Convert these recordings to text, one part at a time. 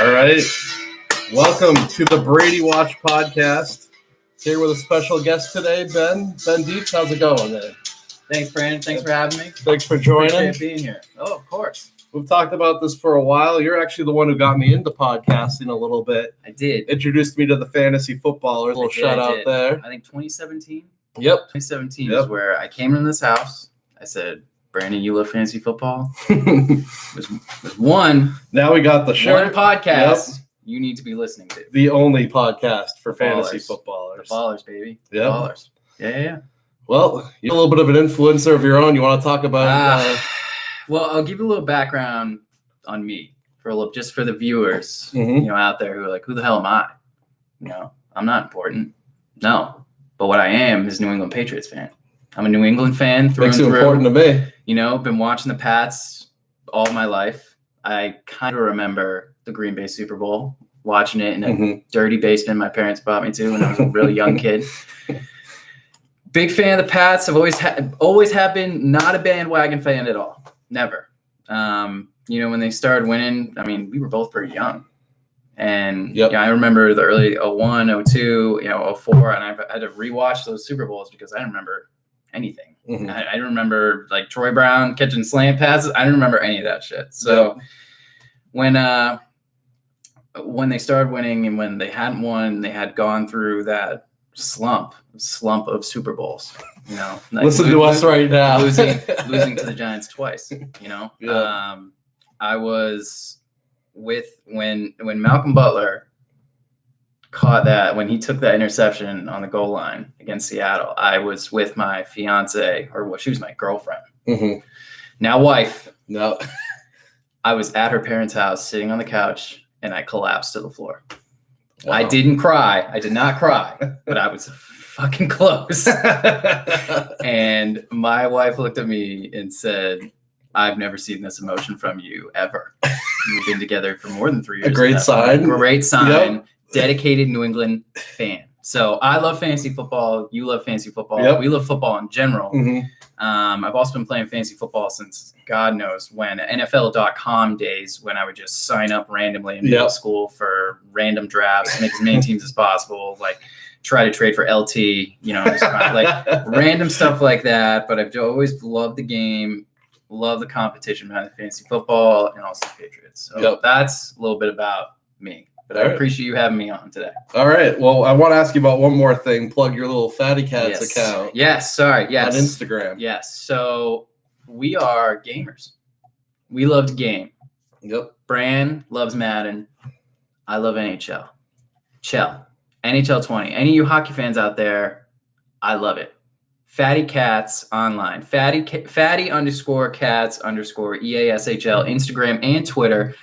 All right. Welcome to the Brady Watch podcast. Here with a special guest today, Ben Dietz. How's it going, man? Thanks, Brandon. Thanks for having me. Thanks for joining. Appreciate being here. Oh, of course. We've talked about this for a while. You're actually the one who got me into podcasting a little bit. I did. Introduced me to the fantasy footballers. A little shout out there. I think 2017. Yep. 2017 is where I came in this house. I said, Brandon, you love fantasy football? There's one. Now we got the shirt. One podcast you need to be listening to. The only podcast for fantasy Ballers. footballers. The Ballers, baby. Yeah. Ballers. Yeah. Well, you're a little bit of an influencer of your own. You want to talk about? Well, I'll give you a little background on me just for the viewers, out there who are like, who the hell am I? I'm not important. No, but what I am is New England Patriots fan. I'm a New England fan through Makes and it through. Important to me. Been watching the Pats all my life. I kind of remember the Green Bay Super Bowl, watching it in a dirty basement my parents brought me to when I was a really young kid. Big fan of the Pats. I've always have been. Not a bandwagon fan at all. Never. When they started winning, we were both pretty young. And I remember the early 01, 02, 04, and I had to rewatch those Super Bowls because I didn't remember anything. I didn't remember like Troy Brown catching slant passes. I didn't remember any of that shit. So when they started winning and when they hadn't won, they had gone through that slump of Super Bowls. Like listen to us right now, losing to the Giants twice. I was with when Malcolm Butler caught that, when he took that interception on the goal line against Seattle. I was with my fiance, she was my girlfriend, now wife. No, I was at her parents' house, sitting on the couch, and I collapsed to the floor. Wow. I didn't cry. I did not cry, but I was fucking close. And my wife looked at me and said, I've never seen this emotion from you ever. We've been together for more than 3 years. A great sign. Great sign. Yep. Dedicated New England fan. So I love fantasy football. You love fantasy football. Yep. We love football in general. I've also been playing fantasy football since God knows when. NFL.com days when I would just sign up randomly in middle school for random drafts, make as many teams as possible, like try to trade for LT, just like random stuff like that. But I've always loved the game, love the competition behind the fantasy football, and also the Patriots. So that's a little bit about me. But I appreciate you having me on today. All right. Well, I want to ask you about one more thing. Plug your little Fatty Cats account. Yes. Sorry. Yes. On Instagram. Yes. So we are gamers. We love to game. Yep. Bran loves Madden. I love NHL. NHL 20. Any of you hockey fans out there, I love it. Fatty Cats online. Fatty _cats _EASHL, Instagram and Twitter.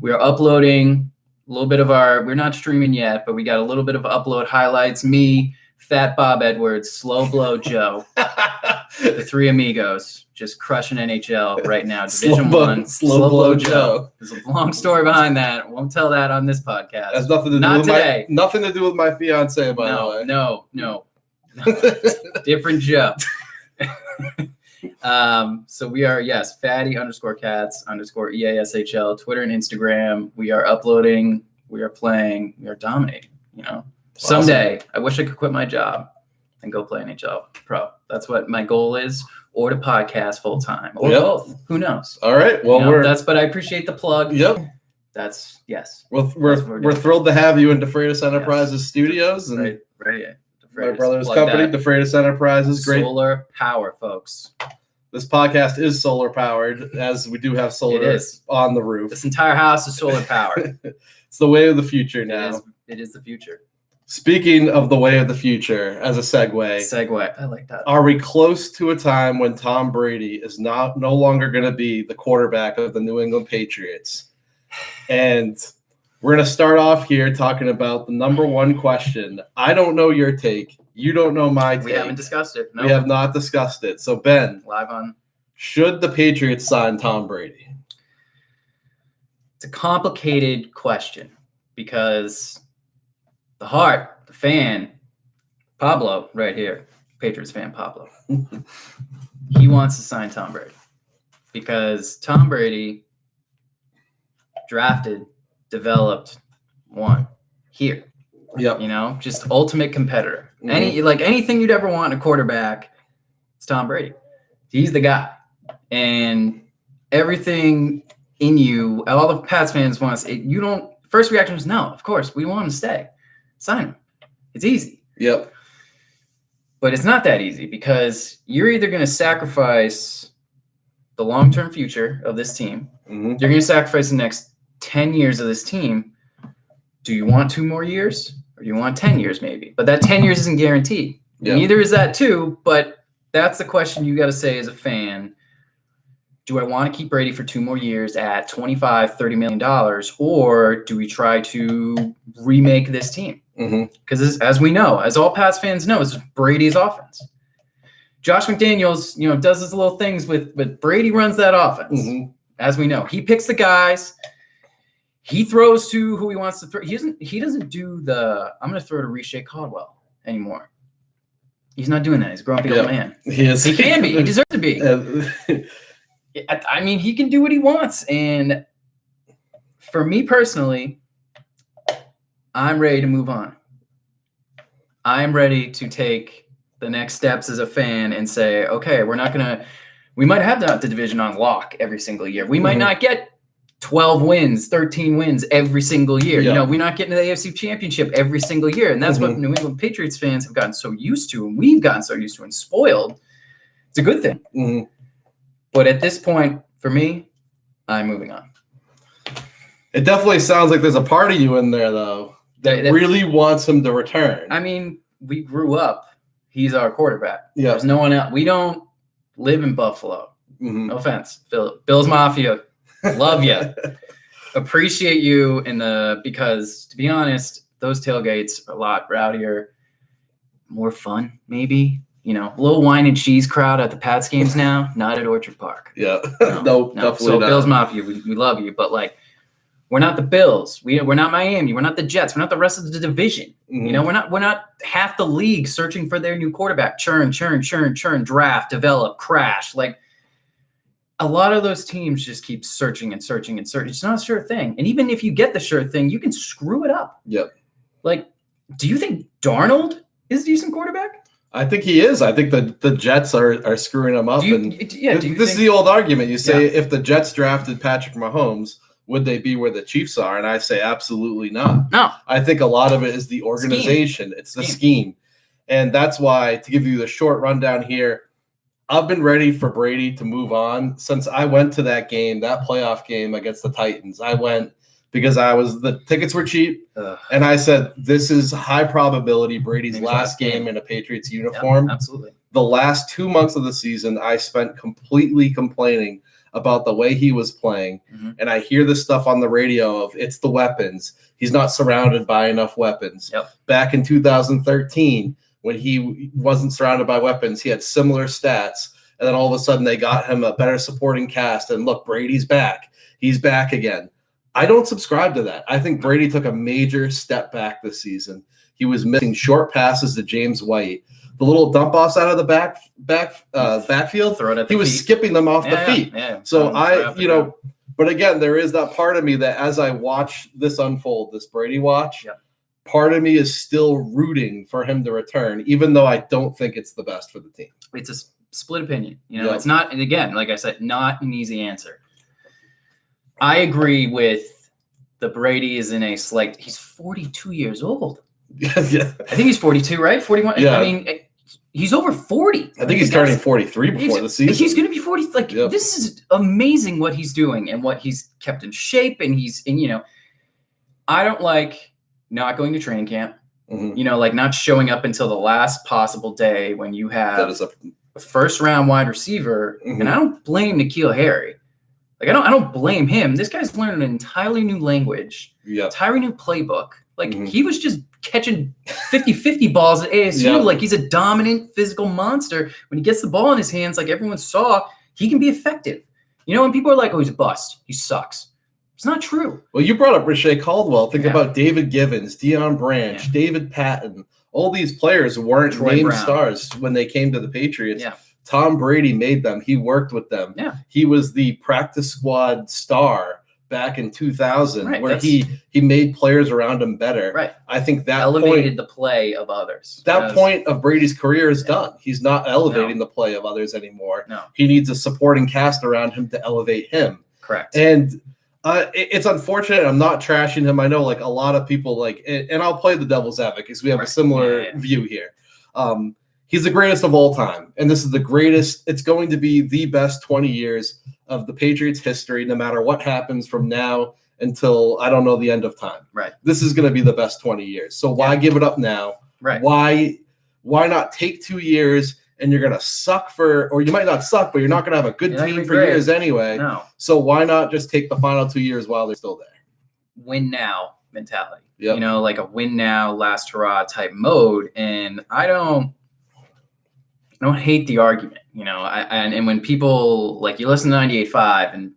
We are uploading a little bit of we're not streaming yet, but we got a little bit of upload highlights. Me, Fat Bob Edwards, Slow Blow Joe, the three amigos just crushing NHL right now. Division One. Slow Blow Joe. There's a long story behind that. Won't tell that on this podcast. Has nothing to do with today. Nothing to do with my fiance, by the way. No. Different Joe. So we are, Fatty _cats _EASHL, Twitter and Instagram. We are uploading, we are playing, we are dominating, Someday, I wish I could quit my job and go play NHL Pro. That's what my goal is, or to podcast full time, or both. Who knows? All right. Well, but I appreciate the plug. Yep. That's We're thrilled to have you in DeFreitas Enterprises studios and right. My brother's company, DeFreitas Enterprises. Great solar power, folks. This podcast is solar powered, as we do have solar on the roof. This entire house is solar powered. It's the way of the future now. It is the future. Speaking of the way of the future, as a segue. I like that. Are we close to a time when Tom Brady is no longer going to be the quarterback of the New England Patriots? And we're going to start off here talking about the number one question. I don't know your take. You don't know my take. We haven't discussed it. We have not discussed it. So, Ben. Live on. Should the Patriots sign Tom Brady? It's a complicated question because the heart, the fan, Pablo right here, Patriots fan Pablo, he wants to sign Tom Brady because Tom Brady drafted developed, won here. Yep. You know, just ultimate competitor. Anything you'd ever want in a quarterback, it's Tom Brady. He's the guy. And everything in you, all the Pats fans want to say, first reaction was no, of course, we want him to stay. Sign him. It's easy. Yep. But it's not that easy because you're either going to sacrifice the long-term future of this team. You're going to sacrifice the next 10 years of this team. Do you want 2 more years or do you want 10 years maybe? But that 10 years isn't guaranteed. Yep. Neither is that too, but that's the question you got to say as a fan. Do I want to keep Brady for 2 more years at $25, $30 million, or do we try to remake this team? Because as we know, as all Pats fans know, it's Brady's offense. Josh McDaniels, does his little things with Brady runs that offense. As we know, he picks the guys. He throws to who he wants to throw. He doesn't do the I'm going to throw to Rishae Caldwell anymore. He's not doing that. He's a grumpy old man. He is. He can be. He deserves to be. I mean, he can do what he wants. And for me personally, I'm ready to move on. I'm ready to take the next steps as a fan and say, okay, we might have the division on lock every single year. We might not get 12 wins, 13 wins every single year. Yeah. We're not getting to the AFC Championship every single year. And that's what New England Patriots fans have gotten so used to, and we've gotten so used to and spoiled. It's a good thing. But at this point, for me, I'm moving on. It definitely sounds like there's a part of you in there, though, that really wants him to return. I mean, we grew up. He's our quarterback. Yeah. There's no one else. We don't live in Buffalo. No offense, Bills Mafia. Love you. Appreciate you because, to be honest, those tailgates are a lot rowdier, more fun, maybe. A little wine and cheese crowd at the Pats games now, not at Orchard Park. Yeah. No, definitely so not. Bills Mafia, we love you, but we're not the Bills. We're not Miami. We're not the Jets. We're not the rest of the division. We're not half the league searching for their new quarterback. Churn, draft, develop, crash. A lot of those teams just keep searching and searching and searching. It's not a sure thing. And even if you get the sure thing, you can screw it up. Yep. Do you think Darnold is a decent quarterback? I think he is. I think the Jets are screwing him up. This is the old argument. You say if the Jets drafted Patrick Mahomes, would they be where the Chiefs are? And I say absolutely not. No. I think a lot of it is the organization. Scheme. It's the scheme. And that's why, to give you the short rundown here, I've been ready for Brady to move on since I went to that game, that playoff game against the Titans. I went because the tickets were cheap, and I said, this is high probability Brady's last game in a Patriots uniform. Yep, absolutely. The last 2 months of the season, I spent completely complaining about the way he was playing, and I hear this stuff on the radio of it's the weapons. He's not surrounded by enough weapons. Yep. Back in 2013, when he wasn't surrounded by weapons, he had similar stats, and then all of a sudden they got him a better supporting cast, and look, Brady's back. He's back again. I don't subscribe to that. I think Brady took a major step back this season. He was missing short passes to James White. The little dump offs out of the backfield, he was skipping them off the feet. Yeah. So but again, there is that part of me that as I watch this unfold, this Brady watch, part of me is still rooting for him to return, even though I don't think it's the best for the team. It's a split opinion. It's not, and again, like I said, not an easy answer. I agree with the Brady is in a he's 42 years old. Yeah. I think he's 42, right? 41. Yeah. I mean, he's over 40. I think he's turning 43 before the season. He's going to be 40. This is amazing what he's doing and what he's kept in shape. And I don't like not going to training camp, not showing up until the last possible day when you have a first round wide receiver. And I don't blame N'Keal Harry. I don't blame him. This guy's learning an entirely new language, entirely new playbook. He was just catching 50-50 balls at ASU. He's a dominant physical monster. When he gets the ball in his hands, like everyone saw, he can be effective. When people are like, oh, he's a bust. He sucks. It's not true. Well, you brought up Rishae Caldwell. Think about David Givens, Deion Branch, David Patton. All these players weren't named stars when they came to the Patriots. Yeah. Tom Brady made them. He worked with them. Yeah. He was the practice squad star back in 2000, Right, where he made players around him better. Right. I think that elevated the play of others. That point of Brady's career is done. He's not elevating the play of others anymore. No. He needs a supporting cast around him to elevate him. Correct. And it's unfortunate. I'm not trashing him. I know like a lot of people like, and I'll play the devil's advocate because we have a similar view here. He's the greatest of all time. And this is the greatest. It's going to be the best 20 years of the Patriots history, no matter what happens from now until, I don't know, the end of time. Right. This is going to be the best 20 years. So why give it up now? Right. Why not take 2 years and you're going to suck or you might not suck, but you're not going to have a good team for years anyway. No. So why not just take the final 2 years while they're still there? Win now mentality. Yep. Like a win now, last hurrah type mode. And I don't hate the argument, and when people like you listen to 98.5 and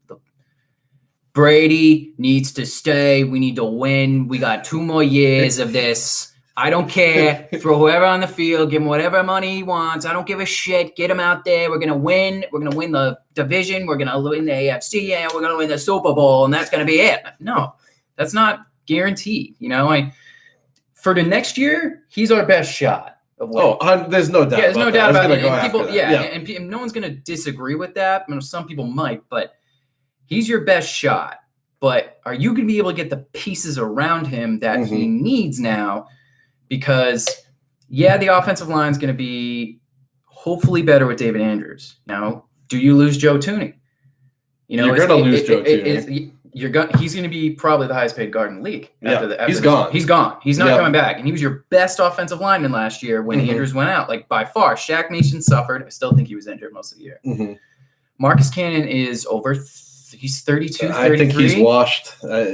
Brady needs to stay. We need to win. We got 2 more years of this. I don't care. Throw whoever on the field, give him whatever money he wants. I don't give a shit. Get him out there. We're going to win. We're going to win the division. We're going to win the AFC, and we're going to win the Super Bowl, and that's going to be it. No, that's not guaranteed. For the next year, he's our best shot. There's no doubt. Yeah, there's no doubt about it. And people, and no one's going to disagree with that. Some people might, but he's your best shot. But are you going to be able to get the pieces around him that he needs now? Because, the offensive line is going to be hopefully better with David Andrews. Now, do you lose Joe Tooney? You're going to lose Joe Tooney. He's going to be probably the highest paid guard in the league. He's gone. He's gone. He's not coming back. And he was your best offensive lineman last year when Andrews went out, like by far. Shaq Mason suffered. I still think he was injured most of the year. Marcus Cannon is over. He's 32, 33. I think he's washed.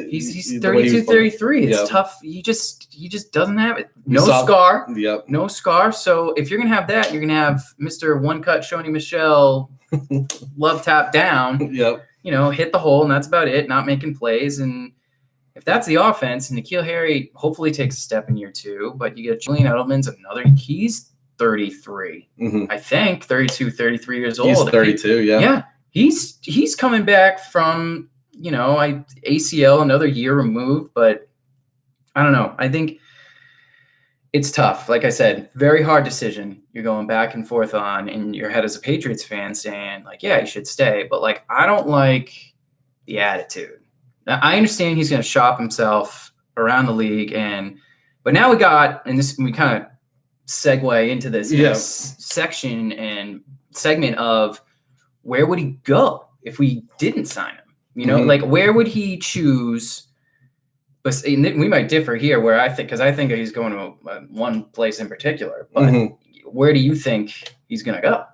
He's 32, 33. It's tough. He just doesn't have it. No scar. Yep. No scar. So if you're going to have that, you're going to have Mr. One Cut Shoney Michelle love tap down. Yep. Hit the hole, and that's about it, not making plays. And if that's the offense, and N'Keal Harry hopefully takes a step in year 2, but you get Julian Edelman's he's 33, I think, 32, 33 years old. He's 32, Yeah, he's coming back from, ACL, another year removed, but I don't know. I think it's tough. Like I said, very hard decision you're going back and forth on in your head as a Patriots fan saying, he should stay. But, I don't like the attitude. Now, I understand he's going to shop himself around the league. But now we kind of segue into this section and segment of where would he go if we didn't sign him? Where would he choose? But we might differ here because I think he's going to one place in particular. But where do you think he's going to go?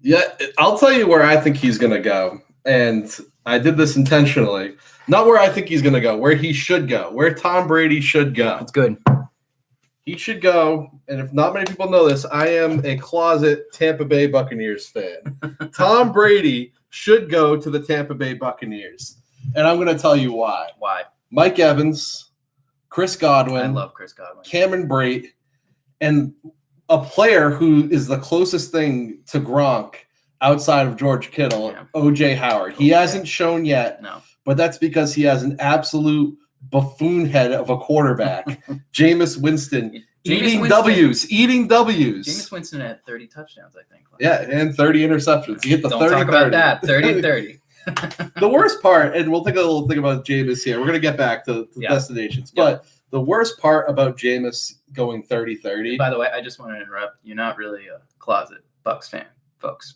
Yeah, I'll tell you where I think he's going to go. And I did this intentionally. Not where I think he's going to go, where he should go, where Tom Brady should go. That's good. He should go. And if not many people know this, I am a closet Tampa Bay Buccaneers fan. Tom Brady should go to the Tampa Bay Buccaneers. And I'm going to tell you why. Why? Mike Evans, Chris Godwin. I love Chris Godwin. Cameron Brate, and a player who is the closest thing to Gronk outside of George Kittle, O.J. Howard. He hasn't shown yet, but that's because he has an absolute buffoon head of a quarterback. Jameis Winston eating W's. Jameis Winston had 30 touchdowns, I think. Yeah, and 30 interceptions. He hit the 30. Don't talk about that. 30-30. The worst part, and we'll take a little thing about Jameis here. We're going to get back to destinations. But the worst part about Jameis going 30-30. By the way, I just want to interrupt. You're not really a closet Bucs fan, folks.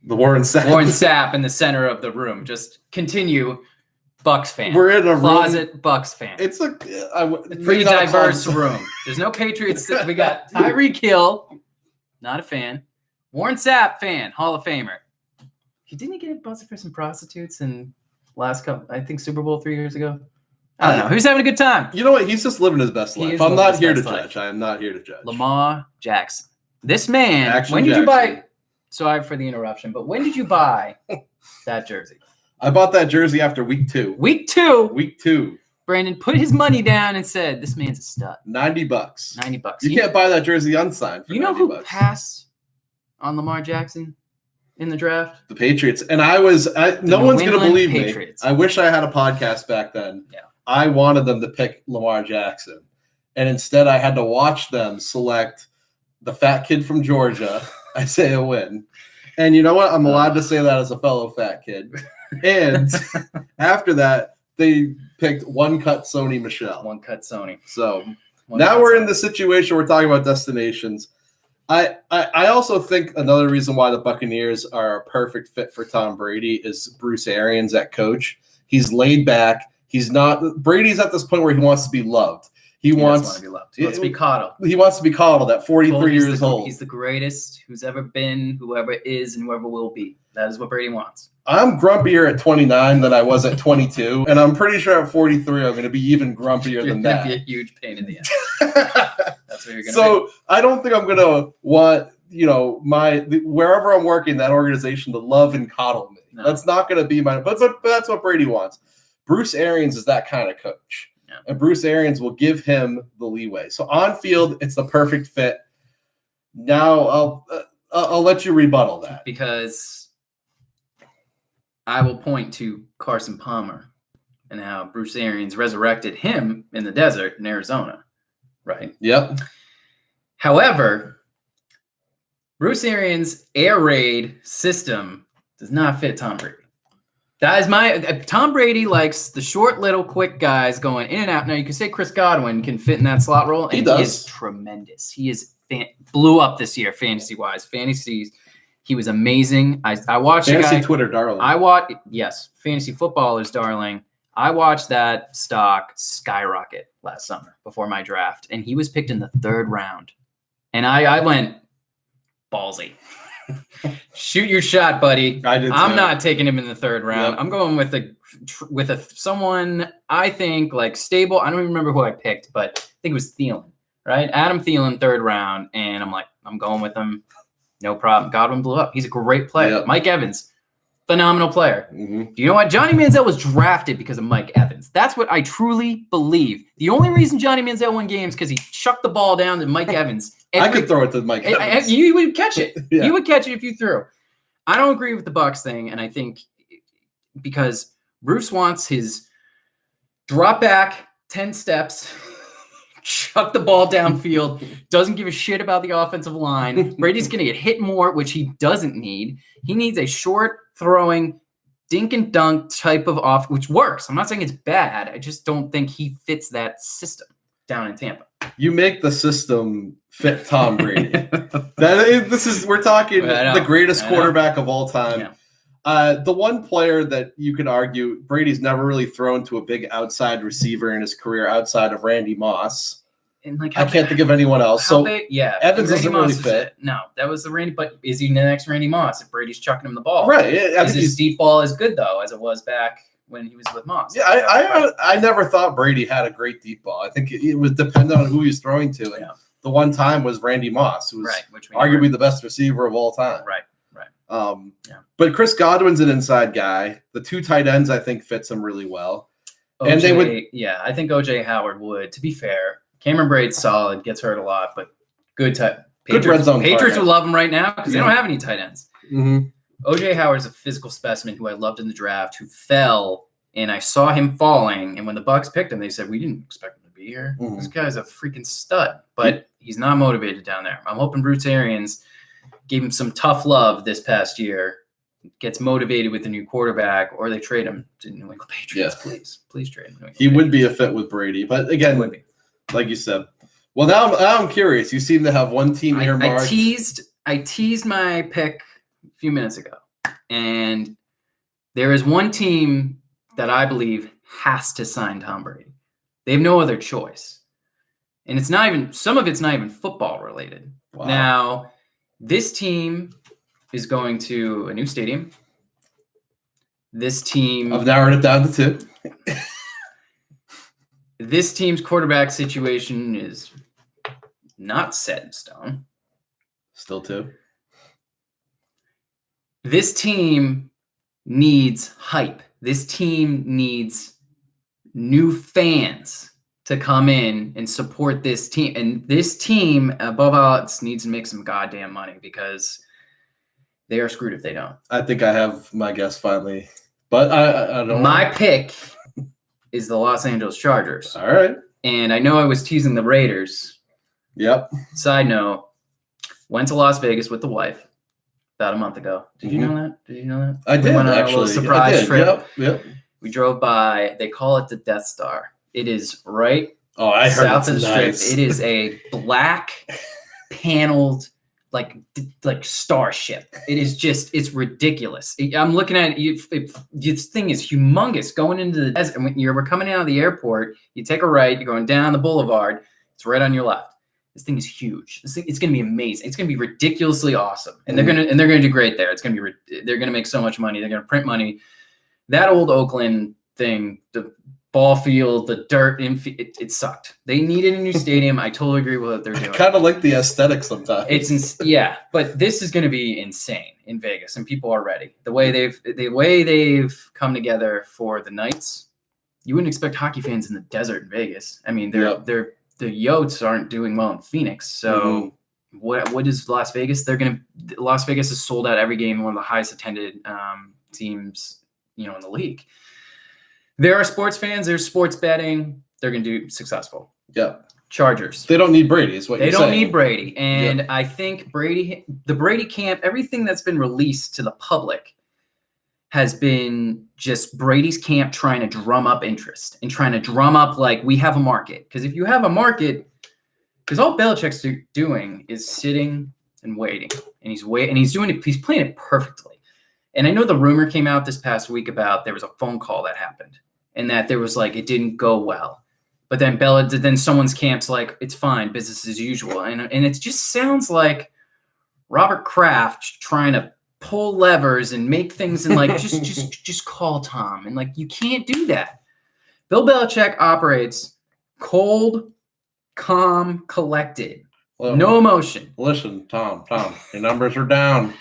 The Warren Sapp. Warren Sapp in the center of the room. Just continue, Bucs fan. We're in a closet Bucs fan. It's a pretty diverse room. There's no Patriots. We got Tyreek Hill, not a fan. Warren Sapp fan, Hall of Famer. Didn't he get busted for some prostitutes in last couple? I think Super Bowl 3 years ago. I don't know. Who's having a good time? You know what? He's just living his best life. I'm not here to judge. I am not here to judge. Lamar Jackson. This man. When did you buy? Sorry for the interruption, but when did you buy that jersey? I bought that jersey after week 2. Week 2. Week 2. Brandon put his money down and said, "This man's a stud." $90. $90. You can't buy that jersey unsigned. For you know $90. who passed on Lamar Jackson? in the draft? The Patriots. And no one's going to believe Patriots. me. I wish I had a podcast back then. Yeah. I wanted them to pick Lamar Jackson. And instead I had to watch them select the fat kid from Georgia, Isaiah Wynn. And you know what? I'm allowed to say that as a fellow fat kid. And after that, they picked one cut Sony Michel. One cut Sony. So now we're in the situation we're talking about destinations. I also think another reason why the Buccaneers are a perfect fit for Tom Brady is Bruce Arians at coach. He's laid back. Brady's at this point where he wants to be loved. He wants to be loved. He wants to be coddled. He wants to be coddled at 43 years old. He's the greatest who's ever been, whoever is, and whoever will be. That is what Brady wants. I'm grumpier at 29 than I was at 22, and I'm pretty sure at 43 I'm going to be even grumpier than that. You're going to be a huge pain in the ass. That's what you're going to So I don't think I'm going to want, wherever I'm working, that organization to love and coddle me. No. That's not going to be but that's what Brady wants. Bruce Arians is that kind of coach. Yeah. And Bruce Arians will give him the leeway. So on field, it's the perfect fit. Now I'll let you rebuttal that. Because I will point to Carson Palmer and how Bruce Arians resurrected him in the desert in Arizona, right? Yep. However, Bruce Arians' air raid system does not fit Tom Brady. That is Tom Brady likes the short, little, quick guys going in and out. Now, you can say Chris Godwin can fit in that slot role, and he is tremendous. He is blew up this year fantasy-wise. Fantasies, he was amazing. I watched Fantasy Twitter darling. Fantasy footballers darling. I watched that stock skyrocket last summer before my draft, and he was picked in the 3rd round. And I went ballsy. Shoot your shot, buddy. I'm not taking him in the 3rd round. Yep. I'm going with someone I think like stable. I don't even remember who I picked, but I think it was Thielen, right? Adam Thielen, 3rd round, and I'm going with him. No problem. Godwin blew up. He's a great player. Yep. Mike Evans, phenomenal player. Mm-hmm. Do you know what? Johnny Manziel was drafted because of Mike Evans. That's what I truly believe. The only reason Johnny Manziel won games because he chucked the ball down to Mike Evans. I could throw it to Mike Evans. You would catch it. Yeah. You would catch it if you threw. I don't agree with the Bucs thing, and I think because Bruce wants his drop back 10 steps, chuck the ball downfield, doesn't give a shit about the offensive line. Brady's going to get hit more, which he doesn't need. He needs a short throwing, dink and dunk type of which works. I'm not saying it's bad. I just don't think he fits that system down in Tampa. You make the system fit Tom Brady. We're talking the greatest quarterback of all time. Yeah. The one player that you could argue Brady's never really thrown to a big outside receiver in his career outside of Randy Moss. And I can't think of anyone else. Evans doesn't really fit. No, that was the Randy. But is he the next Randy Moss if Brady's chucking him the ball? Right. Is his deep ball as good though as it was back when he was with Moss? Yeah, I never thought Brady had a great deep ball. I think it was dependent on who he was throwing to. And the one time was Randy Moss, who was arguably the best receiver of all time. Right. But Chris Godwin's an inside guy. The 2 tight ends, I think, fits him really well. I think O.J. Howard would. To be fair, Cameron Braid's solid, gets hurt a lot, but good red zone. Patriots would love him right now because they don't have any tight ends. Mm-hmm. O.J. Howard's a physical specimen who I loved in the draft, who fell, and I saw him falling. And when the Bucs picked him, they said, we didn't expect him to be here. Mm-hmm. This guy's a freaking stud, but he's not motivated down there. I'm hoping Bruce Arians gave him some tough love this past year, gets motivated with the new quarterback, or they trade him to New England Patriots. Yeah. Please trade him. He would be a fit with Brady, but again, like you said. Well, now I'm curious. You seem to have one team earmarked. I teased my pick a few minutes ago, and there is one team that I believe has to sign Tom Brady. They have no other choice, and some of it's not even football related. Wow. Now, this team is going to a new stadium. This team, I've narrowed it down to 2. This team's quarterback situation is not set in stone. Still 2. This team needs hype. This team needs new fans to come in and support this team. And this team, above all else, needs to make some goddamn money because They are screwed if they don't. I think I have my guess finally, but I don't. My pick is the Los Angeles Chargers. All right. And I know I was teasing the Raiders. Yep. Side note, went to Las Vegas with the wife about a month ago. Did you know that? Did you know that? I did, went on actually. A little surprise trip. Yep. We drove by. They call it the Death Star. It is right I heard south of the nice. strip. It is a black paneled like starship. It is just, it's ridiculous. I'm looking at it. This thing is humongous going into the desert. And when you're coming out of the airport, you take a right, you're going down the boulevard. It's right on your left. This thing is huge. This thing, it's going to be amazing. It's going to be ridiculously awesome. And they're going to do great there. It's going to be, they're going to make so much money. They're going to print money. That old Oakland thing, the ball field, the dirt, it sucked. They needed a new stadium. I totally agree with what they're doing. I kind of like the aesthetic sometimes. But this is going to be insane in Vegas, and people are ready. The way they've come together for the Knights, you wouldn't expect hockey fans in the desert in Vegas. I mean, the Yotes aren't doing well in Phoenix, so what is Las Vegas? Las Vegas has sold out every game, one of the highest attended teams, in the league. There are sports fans. There's sports betting. They're going to do successful. Yeah. Chargers. They don't need Brady, is what you're saying. They don't need Brady. And I think the Brady camp, everything that's been released to the public has been just Brady's camp trying to drum up interest and trying to drum up, like, we have a market. Because if you have a market, because all Belichick's doing is sitting and waiting. And he's doing it. He's playing it perfectly. And I know the rumor came out this past week about there was a phone call that happened. And that there was it didn't go well. But then someone's camp's like, it's fine, business as usual. And it just sounds like Robert Kraft trying to pull levers and make things and just call Tom. And you can't do that. Bill Belichick operates cold, calm, collected. Well, no emotion. Listen, Tom, your numbers are down.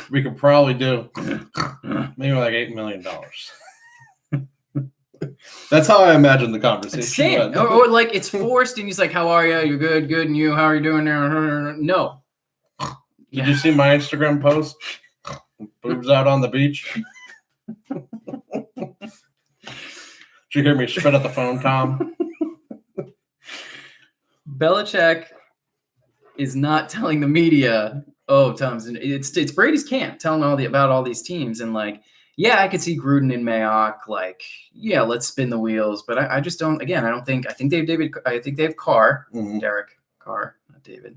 We could probably do maybe $8 million. That's how I imagine the conversation. Or it's forced, and he's like, "How are you? You're good, and you? How are you doing there?" No. Did you see my Instagram post? Boobs out on the beach. Did you hear me spit at the phone, Tom? Belichick is not telling the media, "Oh, Tom's it's Brady's camp," telling about all these teams, and I could see Gruden and Mayock, let's spin the wheels, but I just don't. Again, I think they have David. I think they have Carr, Derek Carr, not David.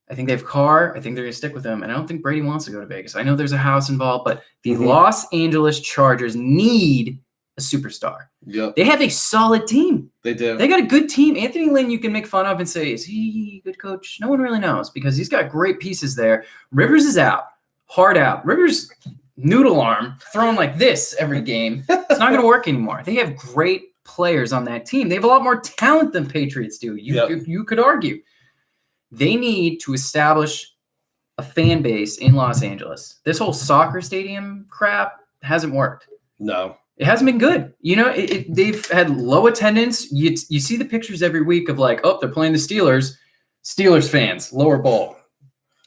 I think they have Carr. I think they're going to stick with him, and I don't think Brady wants to go to Vegas. I know there's a house involved, but the Los Angeles Chargers need a superstar. Yep. They have a solid team. They do. They got a good team. Anthony Lynn, you can make fun of and say, is he a good coach? No one really knows because he's got great pieces there. Rivers is out, hard out. Rivers noodle arm thrown like this every game. It's not going to work anymore. They have great players on that team. They have a lot more talent than Patriots do. You could argue. They need to establish a fan base in Los Angeles. This whole soccer stadium crap hasn't worked. No. It hasn't been good. They've had low attendance. You see the pictures every week of they're playing the Steelers. Steelers fans, lower bowl.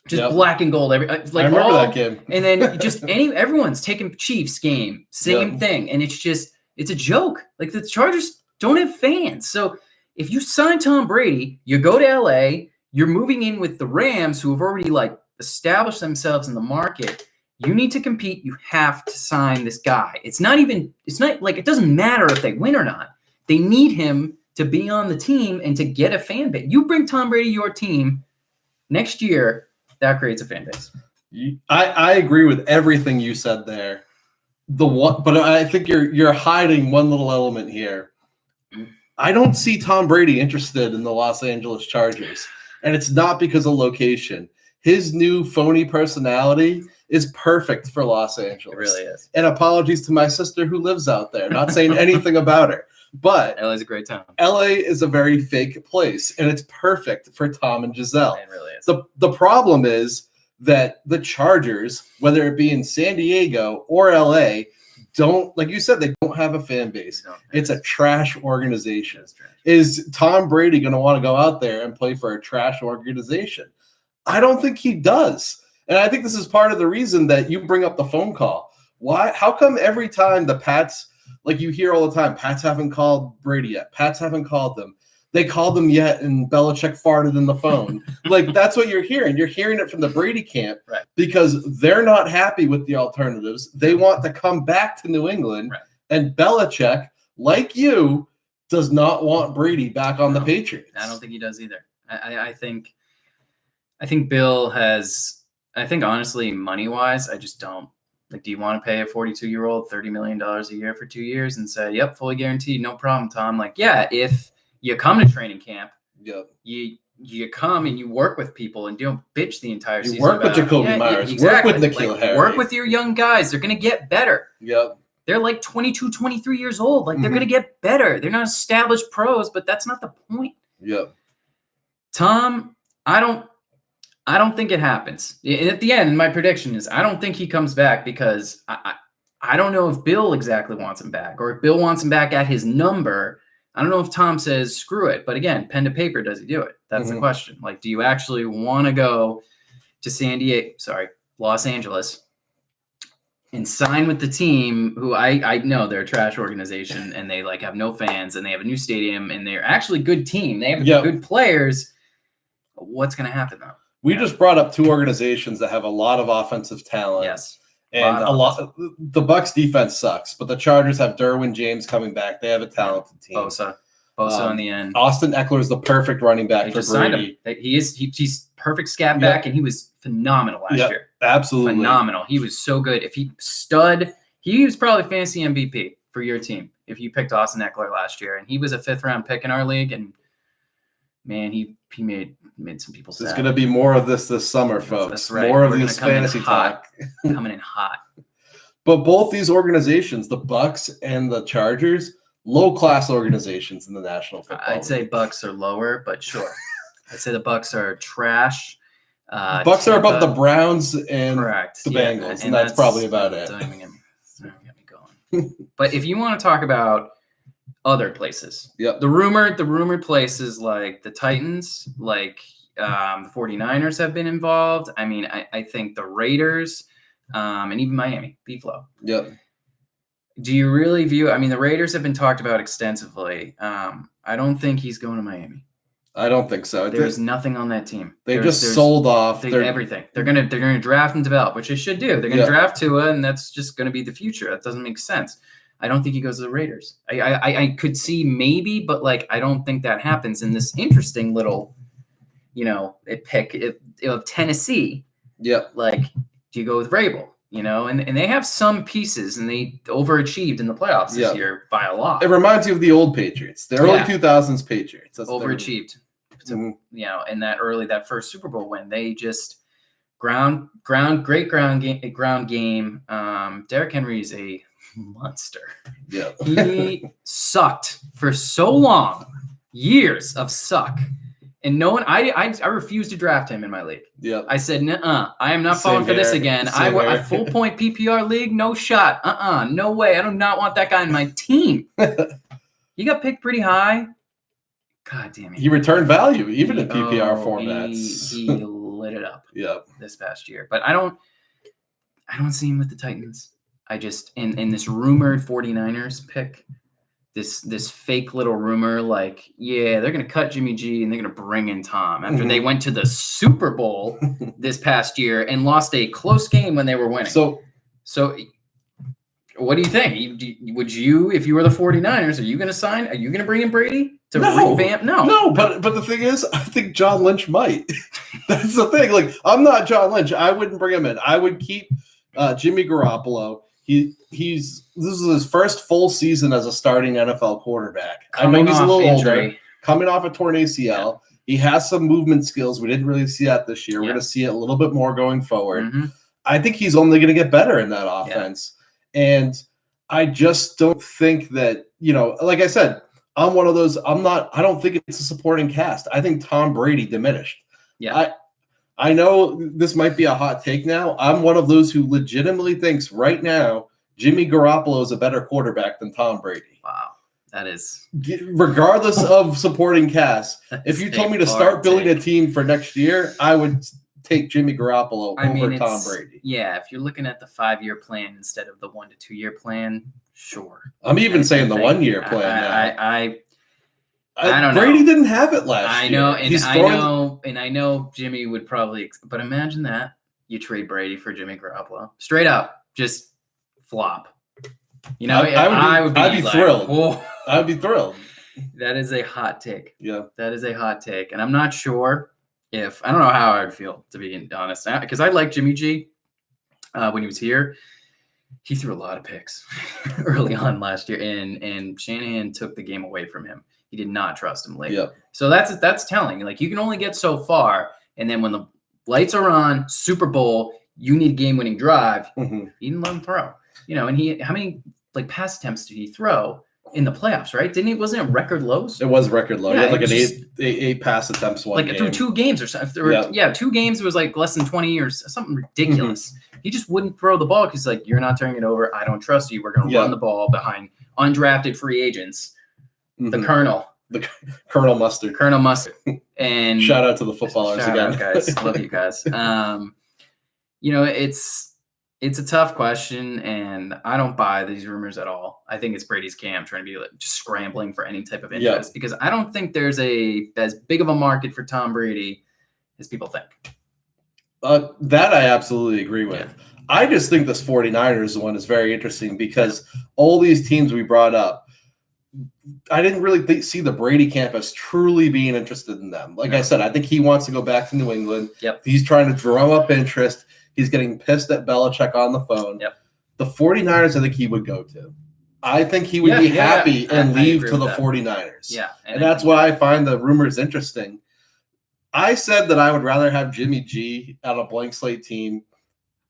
Just black and gold. I remember that game. And then everyone's taking Chiefs game. Same thing. And it's a joke. The Chargers don't have fans. So if you sign Tom Brady, you go to LA, you're moving in with the Rams, who have already established themselves in the market. You need to compete. You have to sign this guy. It doesn't matter if they win or not. They need him to be on the team and to get a fan base. You bring Tom Brady to your team next year, that creates a fan base. I agree with everything you said there. But I think you're hiding one little element here. I don't see Tom Brady interested in the Los Angeles Chargers, and it's not because of location. His new phony personality is perfect for Los Angeles. It really is. And apologies to my sister who lives out there. Not saying anything about her. But LA's a great town. LA is a very fake place, and it's perfect for Tom and Giselle. It really is. The problem is that the Chargers, whether it be in San Diego or LA, don't, like you said, they don't have a fan base. It's a trash organization. Is Tom Brady going to want to go out there and play for a trash organization? I don't think he does. And I think this is part of the reason that you bring up the phone call. Why? How come every time the Pats, like you hear all the time, Pats haven't called Brady yet. Pats haven't called them. They called them yet, and Belichick farted in the phone. Like, that's what you're hearing. You're hearing it from the Brady camp because they're not happy with the alternatives. They want to come back to New England, and Belichick, like you, does not want Brady back on the Patriots. I don't think he does either. I think Bill has. I think honestly, money wise, I just don't. Like, do you want to pay a 42-year-old $30 million a year for 2 years and say, "Yep, fully guaranteed, no problem, Tom"? Like, yeah, if you come to training camp, you come and you work with people and don't bitch the entire season. You work with Jacoby Myers, exactly. work with N'Keal Harry. Work with your young guys. They're going to get better. Yep. They're like 22, 23 years old. Like, they're going to get better. They're not established pros, but that's not the point. Yep. Tom, I don't think it happens. At the end, my prediction is I don't think he comes back because I don't know if Bill exactly wants him back, or if Bill wants him back at his number. I don't know if Tom says, screw it. But again, pen to paper, does he do it? That's the question. Like, do you actually want to go to Los Angeles and sign with the team who I know they're a trash organization and they like have no fans and they have a new stadium and they're actually a good team. They have good players. What's going to happen though? We just brought up two organizations that have a lot of offensive talent. Yes. And the Bucs defense sucks, but the Chargers have Derwin James coming back. They have a talented team. Bosa in the end. Austin Eckler is the perfect running back for Brady. He's perfect scat back, and he was phenomenal last year. Absolutely. Phenomenal. He was so good. He was probably fantasy MVP for your team if you picked Austin Eckler last year. And he was a 5th-round pick in our league, and man, he made some people sad. There's going to be more of this summer, folks. That's right. More of this fantasy talk. Coming in hot. But both these organizations, the Bucs and the Chargers, low-class organizations in the National Football League. I'd say Bucs are lower, but sure. I'd say the Bucs are trash. Bucs are above the Browns and the Bengals, and that's probably about it. Don't even get me going. But if you want to talk about other places, the rumored places like the Titans, like the 49ers have been involved. I mean, I think the Raiders and even Miami, B-Flow. Yep. Do you really view – I mean, the Raiders have been talked about extensively. I don't think he's going to Miami. I don't think so. There's nothing on that team. There's sold off. Everything. They're gonna draft and develop, which they should do. They're gonna draft Tua, and that's just gonna be the future. That doesn't make sense. I don't think he goes to the Raiders. I could see maybe, but like I don't think that happens. In this interesting little, pick of Tennessee. Yeah. Like, do you go with Vrabel? And they have some pieces, and they overachieved in the playoffs this year by a lot. It reminds you of the old Patriots, the early 2000s Patriots. That's overachieved. In that first Super Bowl win, they just great ground game. Derrick Henry is a monster. Yeah, he sucked for so long, years of suck. And no one, I refused to draft him in my league. Yeah, I said, I am not falling for this again. I full point PPR league, no shot. No way. I do not want that guy in my team. He got picked pretty high. God damn it. He returned value even in PPR formats. He lit it up. This past year, but I don't see him with the Titans. I just in this rumored 49ers pick. This fake little rumor, like, they're going to cut Jimmy G and they're going to bring in Tom after they went to the Super Bowl this past year and lost a close game when they were winning. So what do you think? Would you, if you were the 49ers, are you going to sign? Are you going to bring in Brady to revamp? No, but the thing is, I think John Lynch might. That's the thing. Like, I'm not John Lynch. I wouldn't bring him in. I would keep Jimmy Garoppolo. This is his first full season as a starting NFL quarterback. I know he's a little older, coming off a torn ACL. Yeah. He has some movement skills. We didn't really see that this year. We're going to see it a little bit more going forward. Mm-hmm. I think he's only going to get better in that offense. Yeah. And I just don't think that, like I said, I'm one of those, I don't think it's a supporting cast. I think Tom Brady diminished. Yeah. I know this might be a hot take now. I'm one of those who legitimately thinks right now Jimmy Garoppolo is a better quarterback than Tom Brady. Wow. That is... Regardless of supporting cast, if you told me to start building a team for next year, I would take Jimmy Garoppolo over Tom it's Brady. Yeah, if you're looking at the 5-year plan instead of the 1 to 2 year plan, sure. I'm even saying the 1 year plan now. I don't know. Brady didn't have it last year. I know Jimmy would probably, but imagine that you trade Brady for Jimmy Garoppolo, straight up, just flop. You know, I'd be thrilled. Oh. I'd be thrilled. That is a hot take. Yeah, that is a hot take, and I'm not sure I don't know how I'd feel, to be honest, because I like Jimmy G when he was here. He threw a lot of picks early on last year, and Shanahan took the game away from him. He did not trust him late. Yep. So that's telling. Like, you can only get so far, and then when the lights are on, Super Bowl, you need a game-winning drive. Mm-hmm. He didn't let him throw. You know, and how many pass attempts did he throw in the playoffs? Right? Wasn't it record lows? It was record low. Yeah, he had like eight pass attempts one game. Through 2 games or something. Yeah, 2 games it was like less than 20 or something ridiculous. Mm-hmm. He just wouldn't throw the ball because you're not turning it over. I don't trust you. We're going to run the ball behind undrafted free agents. Mm-hmm. The Colonel Mustard. Colonel Mustard. And shout out to the footballers again. Out, guys. Love you guys. You know, it's a tough question, and I don't buy these rumors at all. I think it's Brady's camp trying to be just scrambling for any type of interest because I don't think there's as big of a market for Tom Brady as people think. That I absolutely agree with. Yeah. I just think this 49ers one is very interesting because all these teams we brought up, I didn't really see the Brady camp as truly being interested in them. Like I said, I think he wants to go back to New England. Yep. He's trying to drum up interest. He's getting pissed at Belichick on the phone. Yep. The 49ers, I think he would go to. I think he would be happy and leave to the 49ers. Yeah. And that's why I find the rumors interesting. I said that I would rather have Jimmy G on a blank slate team.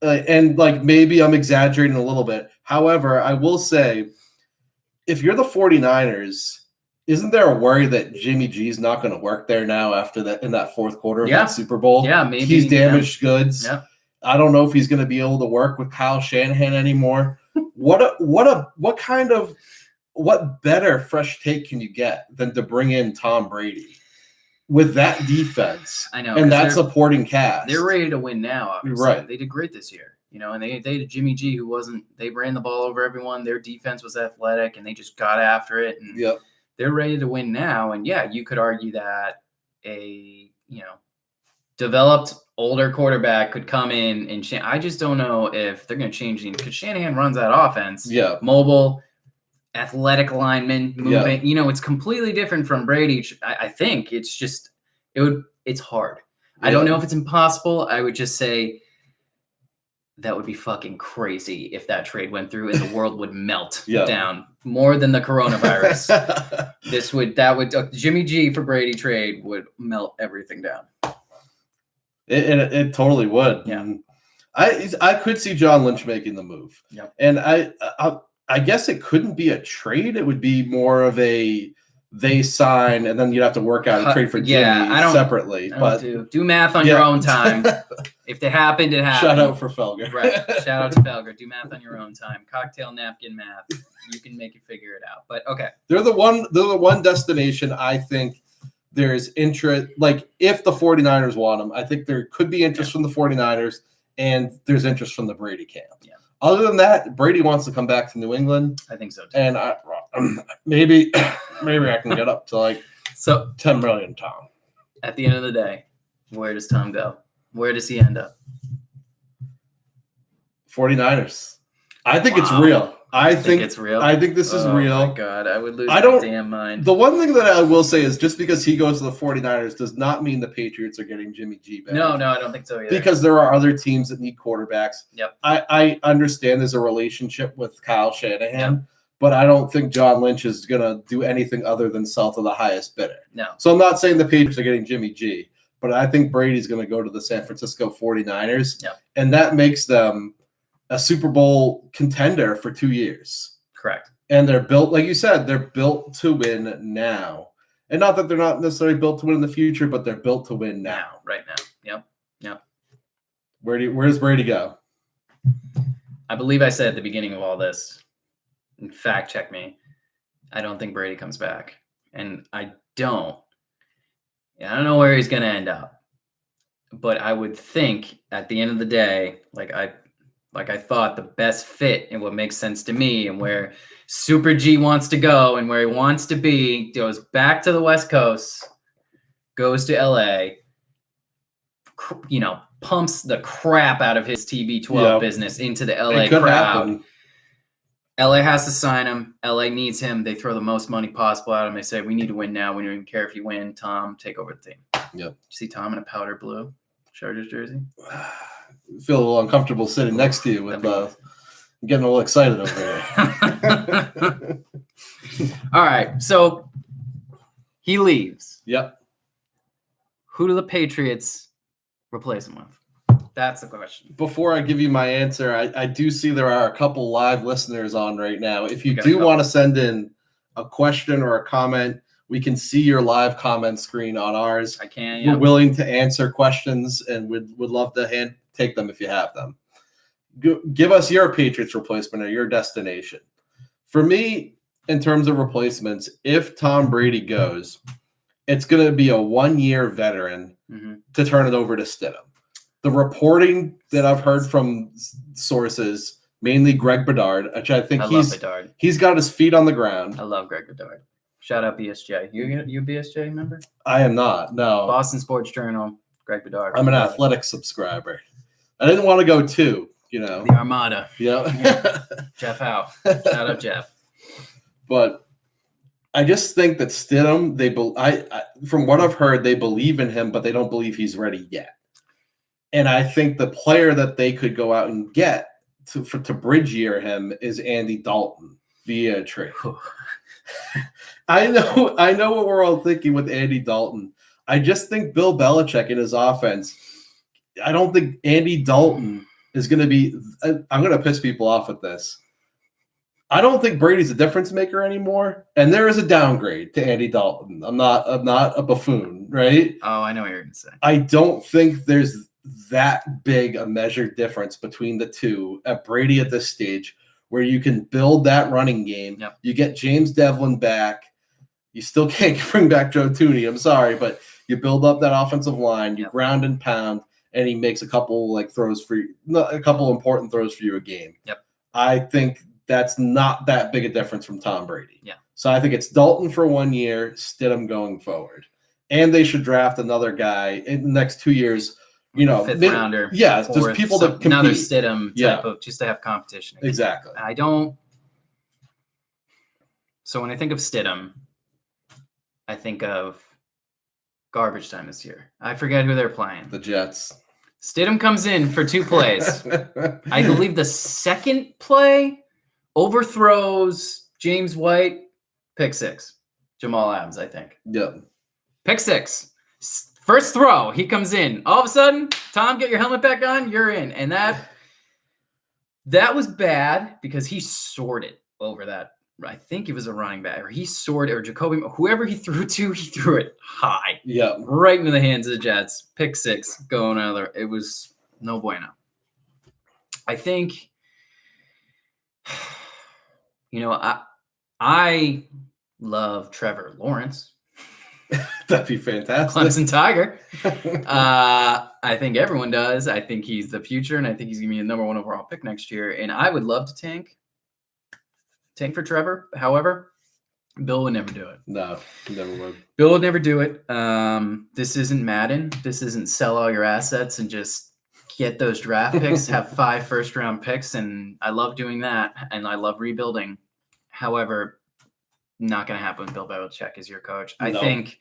And maybe I'm exaggerating a little bit. However, I will say, if you're the 49ers, isn't there a worry that Jimmy G is not going to work there now after that in that fourth quarter of that Super Bowl? Yeah, maybe. He's damaged goods. Yeah. I don't know if he's going to be able to work with Kyle Shanahan anymore. What better fresh take can you get than to bring in Tom Brady with that defense? I know, and that supporting cast. They're ready to win now. Obviously. Right? They did great this year, and they had Jimmy G, who wasn't. They ran the ball over everyone. Their defense was athletic, and they just got after it. And they're ready to win now. And you could argue that a developed older quarterback could come in and I just don't know if they're going to change things because Shanahan runs that offense. Yeah. Mobile, athletic lineman, moving. Yeah. It's completely different from Brady. I think it's just it's hard. Yeah. I don't know if it's impossible. I would just say that would be fucking crazy if that trade went through and the world would melt down more than the coronavirus. Jimmy G for Brady trade would melt everything down. It totally would. Yeah. I could see John Lynch making the move. Yep. And I guess it couldn't be a trade. It would be more of they sign and then you'd have to work out a trade for Jimmy separately. Do math on your own time. If it happened, it happened. Shout out for Felger. Right. Shout out to Felger. Do math on your own time. Cocktail napkin math. You can make it figure it out. But okay. They're the one destination I think there's interest, if the 49ers want them, I think there could be interest from the 49ers and there's interest from the Brady camp. Yeah. Other than that, Brady wants to come back to New England. I think so too. And maybe I can get up to 10 million, Tom. At the end of the day, where does Tom go? Where does he end up? 49ers. I think it's real. I think it's real. I think this is real. Oh my God, I would lose my damn mind. The one thing that I will say is just because he goes to the 49ers does not mean the Patriots are getting Jimmy G back. No, I don't think so either. Because there are other teams that need quarterbacks. Yep. I understand there's a relationship with Kyle Shanahan, but I don't think John Lynch is going to do anything other than sell to the highest bidder. No. So I'm not saying the Patriots are getting Jimmy G, but I think Brady's going to go to the San Francisco 49ers, and that makes them a Super Bowl contender for 2 years. Correct. And they're built, like you said, they're built to win now. And not that they're not necessarily built to win in the future, but they're built to win now. Right now. Yep. Where does Brady go? I believe I said at the beginning of all this, and fact check me, I don't think Brady comes back. And I don't know where he's going to end up. But I would think at the end of the day, like I thought the best fit and what makes sense to me and where Super G wants to go and where he wants to be goes back to the West Coast, goes to LA, pumps the crap out of his TB12 business into the LA crowd. Happen. LA has to sign him. LA needs him. They throw the most money possible at him. They say, we need to win now. We don't even care if you win. Tom, take over the team. Yep. See Tom in a powder blue Chargers jersey? Feel a little uncomfortable sitting next to you with getting a little excited over there. All right. So he leaves. Yep. Who do the Patriots replace him with? That's the question. Before I give you my answer, I do see there are a couple live listeners on right now. If you do want to send in a question or a comment, we can see your live comment screen on ours. I can. We're willing to answer questions and would love to take them if you have them. Give us your Patriots replacement or your destination. For me, in terms of replacements, if Tom Brady goes, it's going to be a 1-year veteran to turn it over to Stidham. The reporting that I've heard from sources, mainly Greg Bedard, which I think he's got his feet on the ground. I love Greg Bedard. Shout out BSJ. You a BSJ member? I am not. No. Boston Sports Journal. Greg Bedard. I'm an Athletic subscriber. I didn't want to go too. The Armada. Yeah. Jeff Howe. Shout out Jeff. But I just think that Stidham, from what I've heard, they believe in him, but they don't believe he's ready yet. And I think the player that they could go out and get to bridge year him is Andy Dalton via trade. I know what we're all thinking with Andy Dalton. I just think Bill Belichick in his offense, I don't think Andy Dalton is going to be – I'm going to piss people off with this. I don't think Brady's a difference maker anymore, and there is a downgrade to Andy Dalton. I'm not a buffoon, right? Oh, I know what you're going to say. I don't think there's that big a measured difference between the two at Brady at this stage where you can build that running game. Yep. You get James Devlin back. You still can't bring back Joe Thuney. I'm sorry, but you build up that offensive line, you ground and pound, and he makes a couple throws for you, a couple important throws for you a game. Yep. I think that's not that big a difference from Tom Brady. Yeah. So I think it's Dalton for 1 year, Stidham going forward. And they should draft another guy in the next 2 years. Fifth rounder. Yeah, just people to compete. Another Stidham type of just to have competition. Exactly. So when I think of Stidham, I think of garbage time this year. I forget who they're playing. The Jets. Stidham comes in for 2 plays. I believe the second play overthrows James White, pick 6. Jamal Adams, I think. Yep. Pick 6. First throw, he comes in. All of a sudden, Tom, get your helmet back on. You're in. And that was bad because he sorted over that. I think he was a running back. Or he sorted, or Jacoby, whoever he threw to, he threw it high. Yeah. Right into the hands of the Jets. Pick 6 going out of there. It was no bueno. I think, I love Trevor Lawrence. That'd be fantastic. Clemson Tiger. I think everyone does. I think he's the future, and I think he's going to be the number 1 overall pick next year. And I would love to tank for Trevor. However, Bill would never do it. No, he never would. Bill would never do it. This isn't Madden. This isn't sell all your assets and just get those draft picks, have 5 first-round picks, and I love doing that, and I love rebuilding. However, not going to happen with Bill Belichick as your coach. I think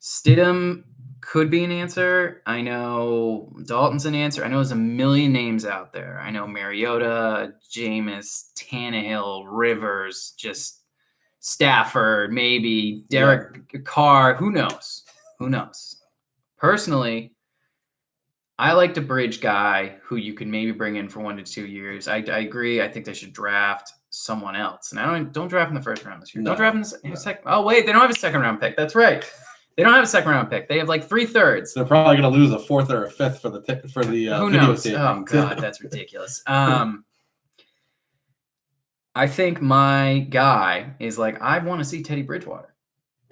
Stidham could be an answer. I know Dalton's an answer. I know there's a million names out there. I know Mariota, Jameis, Tannehill, Rivers, just Stafford, maybe Derek Carr. Who knows? Personally, I like the bridge guy who you can maybe bring in for 1 to 2 years. I agree. I think they should draft someone else. And don't draft in the first round this year. No. Don't draft in the second. Oh, wait, they don't have a second round pick. That's right. They don't have a second round pick. They have 3/3. They're probably going to lose a 4th or a 5th for the who knows? Oh God, that's ridiculous. I think my guy is I want to see Teddy Bridgewater,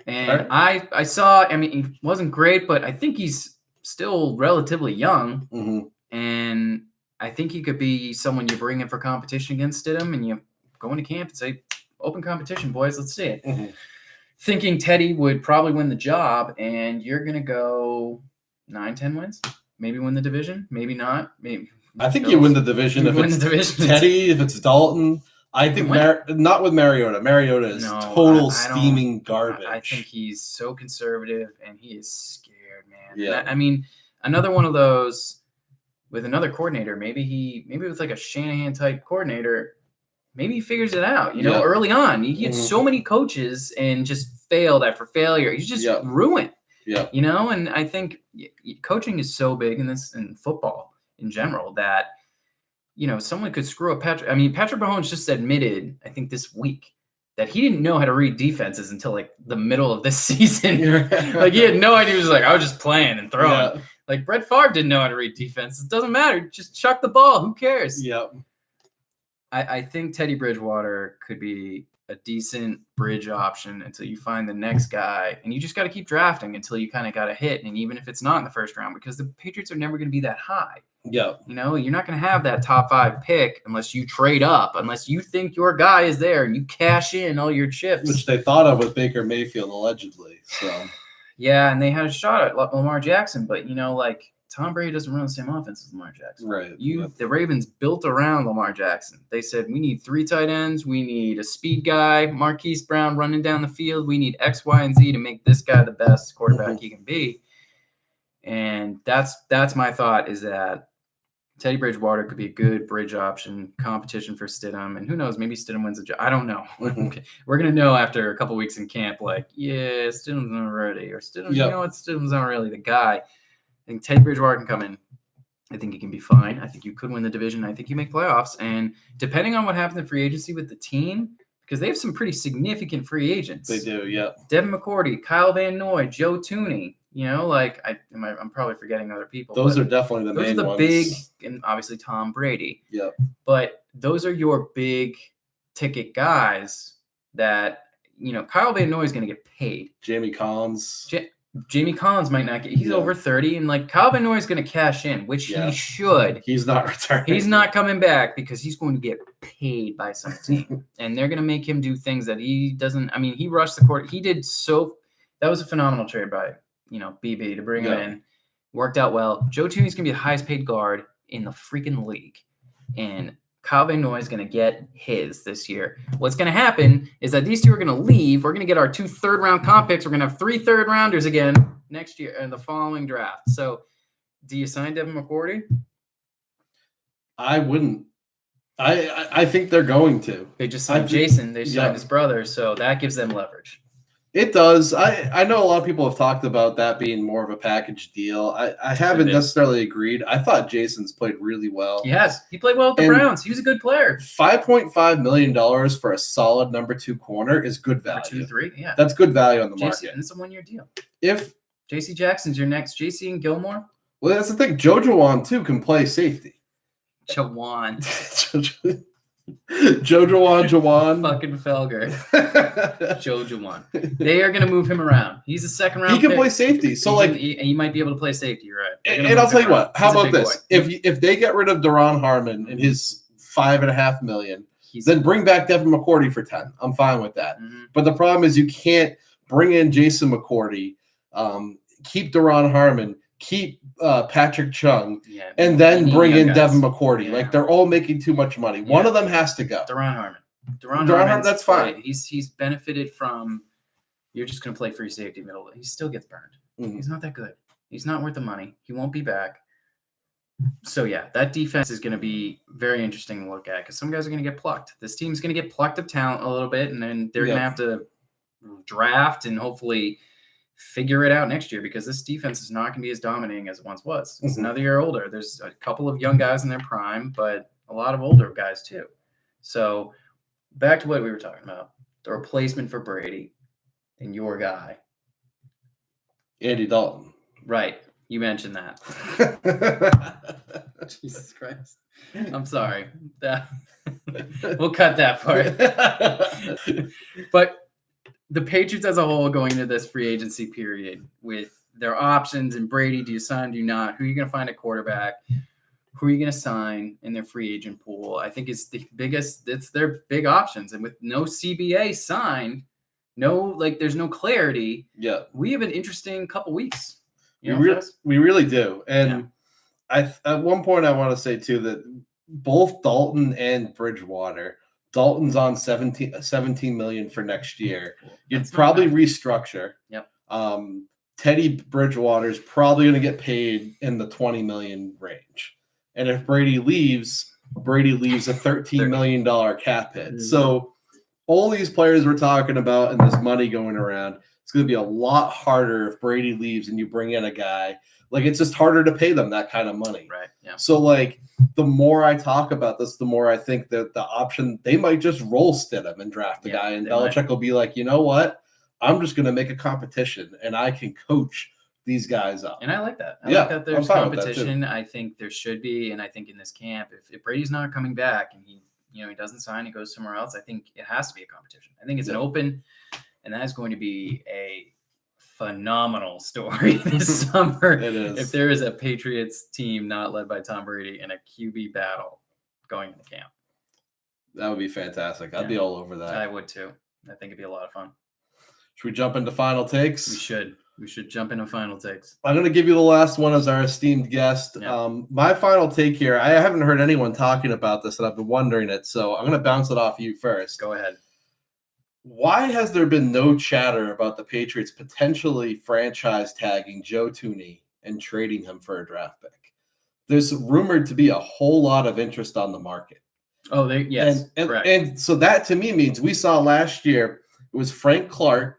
and I saw. I mean, he wasn't great, but I think he's still relatively young, Mhm. and I think he could be someone you bring in for competition against Stidham, and you go into camp and say, open competition, boys, let's see it. Mhm. Thinking Teddy would probably win the job, and you're going to go 9-10 wins, maybe win the division, maybe not. Maybe I think you win the division if it's Teddy, if it's Dalton. I think not with Mariota. Mariota is total steaming garbage. I think he's so conservative, and he is scared, man. Yeah. I mean, another one of those with another coordinator. Maybe with like a Shanahan type coordinator. Maybe he figures it out. Early on, he had so many coaches and just failed after failure. He's just ruined. Yeah. And I think coaching is so big in football in general that someone could screw up Patrick. I mean, Patrick Mahomes just admitted, I think this week, that he didn't know how to read defenses until like the middle of this season. Like he had no idea. He was like, I was just playing and throwing. Yeah. Like Brett Favre didn't know how to read defense. It doesn't matter. Just chuck the ball. Who cares? Yep. I think Teddy Bridgewater could be a decent bridge option until you find the next guy. And you just got to keep drafting until you kind of got a hit. And even if it's not in the first round, because the Patriots are never going to be that high. Yeah. You're not going to have that top 5 pick unless you trade up, unless you think your guy is there and you cash in all your chips. Which they thought of with Baker Mayfield, allegedly. So. Yeah, and they had a shot at Lamar Jackson, but, Tom Brady doesn't run the same offense as Lamar Jackson. Right. The Ravens built around Lamar Jackson. They said, we need 3 tight ends. We need a speed guy, Marquise Brown running down the field. We need X, Y, and Z to make this guy the best quarterback he can be. And that's my thought, is that Teddy Bridgewater could be a good bridge option, competition for Stidham. And who knows, maybe Stidham wins a job. I don't know. Okay. We're going to know after a couple weeks in camp, like, yeah, Stidham's not ready. Or Stidham, Stidham's not really the guy. I think Teddy Bridgewater can come in. I think he can be fine. I think you could win the division. I think you make playoffs. And depending on what happens in free agency with the team, because they have some pretty significant free agents. They do, yeah. Devin McCourty, Kyle Van Noy, Joe Tooney. I'm probably forgetting other people. Those are definitely the main ones. Those are the big, and obviously Tom Brady. Yeah. But those are your big ticket guys that, Kyle Van Noy is going to get paid. Jamie Collins. Jamie Collins might not get. He's over 30, and Kyle Van Noy is going to cash in, which he should. He's not returning. He's not coming back because he's going to get paid by some team, and they're going to make him do things that he doesn't. I mean, he rushed the court. He did so. That was a phenomenal trade by BB to bring him in. Worked out well. Joe Tooney's going to be the highest paid guard in the freaking league, and Kyle Van Noy is going to get his this year. What's going to happen is that these two are going to leave. We're going to get our 2 third-round comp picks. We're going to have 3 third-rounders again next year in the following draft. So, do you sign Devin McCourty? I wouldn't. I think they're going to. They just signed Jason. They signed his brother, so that gives them leverage. It does. I know a lot of people have talked about that being more of a package deal. I haven't necessarily agreed. I thought Jason's played really well. He has. He played well with the Browns. He was a good player. $5.5 million for a solid number 2 corner is good value. Number 2, 3, yeah. That's good value on the market. And it's a 1-year deal. If J.C. Jackson's your next, J.C. and Gilmore. Well, that's the thing. Joe Jawan, too, can play safety. Jawan. Joe Jawan. Fucking Felger. Joe Jawan. They are going to move him around. He's a second-round He can play safety. So, he might be able to play safety, you're right. And I'll tell you what. How about this? If they get rid of Daron Harmon and his $5.5 million, then bring back Devin McCourty for 10. I'm fine with that. Mm-hmm. But the problem is you can't bring in Jason McCourty, keep Daron Harmon, keep Patrick Chung, and then bring in Devin McCourty. Yeah. They're all making too much money. Yeah. One of them has to go. Daron Harmon, that's fine. He's benefited from. You're just going to play free safety middle. He still gets burned. Mm-hmm. He's not that good. He's not worth the money. He won't be back. So that defense is going to be very interesting to look at because some guys are going to get plucked. This team's going to get plucked of talent a little bit, and then they're going to have to draft and hopefully figure it out next year because this defense is not going to be as dominating as it once was. It's another year older. There's a couple of young guys in their prime, but a lot of older guys too. So back to what we were talking about, the replacement for Brady and your guy. Andy Dalton. Right. You mentioned that. Jesus Christ. I'm sorry. We'll cut that part. But the Patriots as a whole going into this free agency period with their options and Brady, do you sign, do you not? Who are you going to find a quarterback? Who are you going to sign in their free agent pool? I think it's the biggest, it's their big options. And with no CBA signed, there's no clarity. Yeah. We have an interesting couple weeks. We really do. And at one point I want to say too, that both Dalton and Bridgewater, Dalton's on 17 million for next year. You'd probably restructure. Yep. Teddy Bridgewater's probably going to get paid in the 20 million range. And if Brady leaves a $13 million cap hit. So all these players we're talking about and this money going around, it's going to be a lot harder if Brady leaves and you bring in a guy. Like, it's just harder to pay them that kind of money. Right. Yeah. So, like, the more I talk about this, the more I think that the option, they might just roll Stidham and draft a guy. And Belichick will be like, you know what? I'm just going to make a competition and I can coach these guys up. And I like that. I like that there's competition. I think there should be. And I think in this camp, if Brady's not coming back and he doesn't sign, he goes somewhere else, I think it has to be a competition. I think it's an open, and that is going to be a phenomenal story this summer. It is. If there is a Patriots team not led by Tom Brady in a QB battle going into camp. That would be fantastic. I'd be all over that. I would too. I think it'd be a lot of fun. Should we jump into final takes? We should. We should jump into final takes. I'm going to give you the last one as our esteemed guest. Yeah. My final take here, I haven't heard anyone talking about this, and I've been wondering it, so I'm going to bounce it off you first. Go ahead. Why has there been no chatter about the Patriots potentially franchise tagging Joe Thuney and trading him for a draft pick? There's rumored to be a whole lot of interest on the market. Oh, yes, correct. And so that to me means we saw last year it was Frank Clark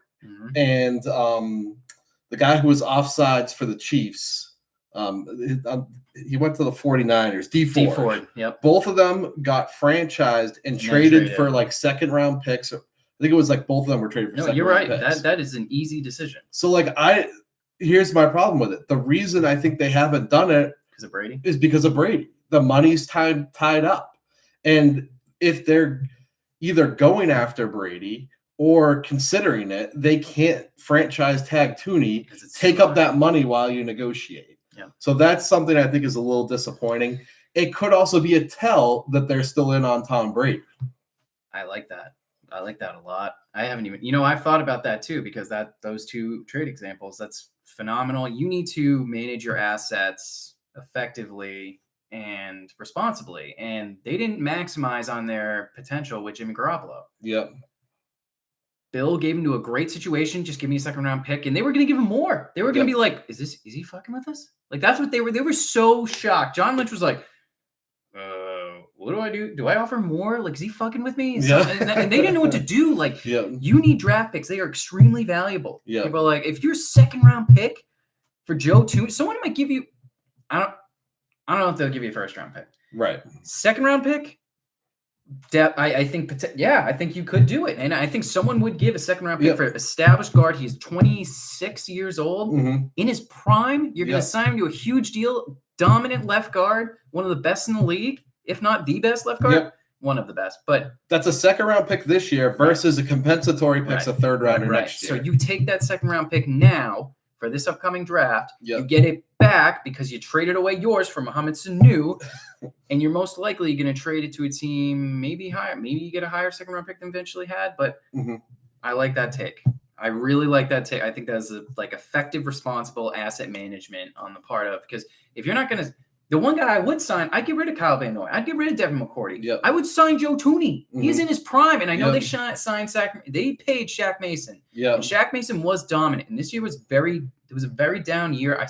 and the guy who was offsides for the Chiefs. He went to the 49ers. D Ford. Yep. Both of them got franchised and traded for like second-round picks. I think it was like both of them were traded for second-round you're right. picks. That is an easy decision. So here's my problem with it. The reason I think they haven't done it is because of Brady. The money's tied up. And if they're either going after Brady or considering it, they can't franchise tag Thuney, take up that money while you negotiate. Yeah. So that's something I think is a little disappointing. It could also be a tell that they're still in on Tom Brady. I like that. I like that a lot. I haven't even, I've thought about that too, because those two trade examples, that's phenomenal. You need to manage your assets effectively and responsibly. And they didn't maximize on their potential with Jimmy Garoppolo. Yep. Bill gave him to a great situation. Just give me a second-round pick. And they were going to give him more. They were going to be like, is he fucking with us? Like, that's what they were. They were so shocked. John Lynch was like, what do I do? Do I offer more? Like, is he fucking with me? Yeah. And they didn't know what to do. Like, you need draft picks. They are extremely valuable. Yeah. People are like, if you're a second-round pick for Joe Thuney, someone might give you, I don't know if they'll give you a first-round pick. Right. Second-round pick? I think you could do it. And I think someone would give a second-round pick for established guard. He's 26 years old. Mm-hmm. In his prime, you're going to sign him to a huge deal. Dominant left guard. One of the best in the league, if not the best left guard. Yep. One of the best. But that's a second-round pick this year versus a compensatory pick's a third-rounder next year. So you take that second-round pick now for this upcoming draft. Yep. You get it back because you traded away yours for Mohamed Sanu, and you're most likely going to trade it to a team maybe higher. Maybe you get a higher second-round pick than eventually had, but I like that take. I really like that take. I think that's effective, responsible asset management on the part of, because if you're not going to, the one guy I would sign, I'd get rid of Kyle Van Noy. I'd get rid of Devin McCourty. Yep. I would sign Joe Thuney. He's in his prime, and I know they signed they paid Shaq Mason. Yeah. And Shaq Mason was dominant, and this year was a very down year. I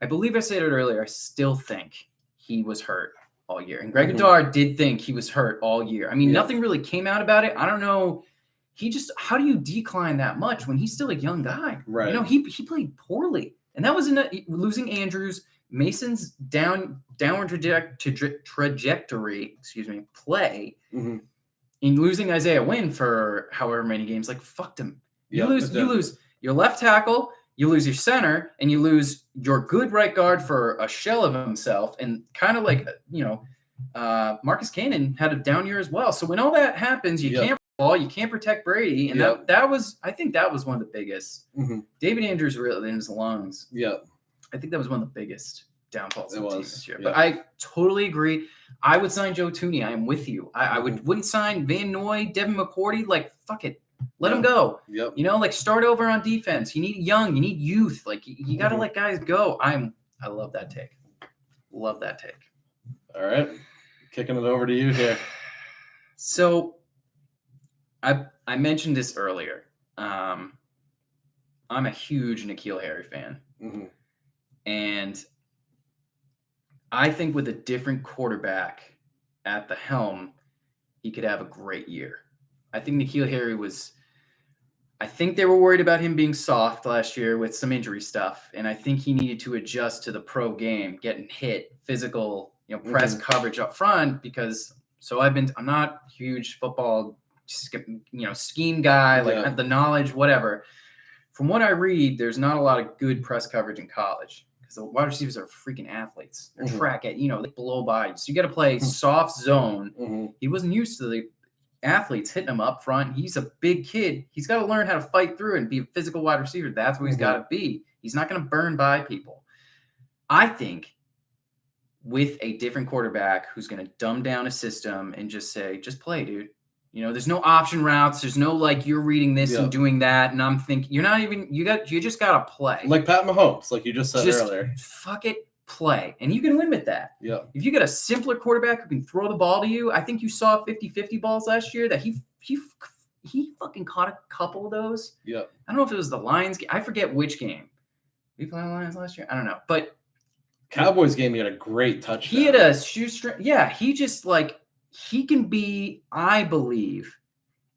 believe I said it earlier, I still think he was hurt all year. And Greg Goddard did think he was hurt all year. I mean, nothing really came out about it. I don't know. How do you decline that much when he's still a young guy? Right. He played poorly. And that was losing Andrews, Mason's downward trajectory, play, in losing Isaiah Wynn for however many games, fucked him. You lose your left tackle, you lose your center, and you lose your good right guard for a shell of himself, and kind of Marcus Cannon had a down year as well. So when all that happens, you can't ball. You can't protect Brady. And I think that was one of the biggest. Mhm. David Andrews really in his lungs. Yeah. I think that was one of the biggest downfalls of the team this year. Yeah. But I totally agree. I would sign Joe Thuney. I am with you. I wouldn't sign Van Noy, Devin McCourty. Like, fuck it. Let him go. Yep. You know, like start over on defense. You need you need youth. Like you got to let guys go. I love that take. Love that take. All right. Kicking it over to you here. So I mentioned this earlier. I'm a huge N'Keal Harry fan. Mm-hmm. And I think with a different quarterback at the helm, he could have a great year. I think N'Keal Harry I think they were worried about him being soft last year with some injury stuff. And I think he needed to adjust to the pro game, getting hit, physical, press coverage up front because I'm not a huge football, scheme guy, like the knowledge, whatever. From what I read, there's not a lot of good press coverage in college because the wide receivers are freaking athletes. They're track it, they blow by you. So you got to play soft zone. Mm-hmm. He wasn't used to the athletes hitting him up front. He's a big kid. He's got to learn how to fight through and be a physical wide receiver. That's what he's got to be. He's not going to burn by people. I think with a different quarterback who's going to dumb down a system and just say, just play, dude. There's no option routes. There's no you're reading this and doing that. And I'm thinking you just got to play. Like Pat Mahomes, like you just said earlier. Fuck it, play. And you can win with that. Yeah. If you get a simpler quarterback who can throw the ball to you, I think you saw 50-50 balls last year that he fucking caught a couple of those. Yeah. I don't know if it was the Lions game. I forget which game. Did we play the Lions last year? I don't know. But Cowboys game, he had a great touchdown. He had a shoestring. Yeah, he just he can be, I believe,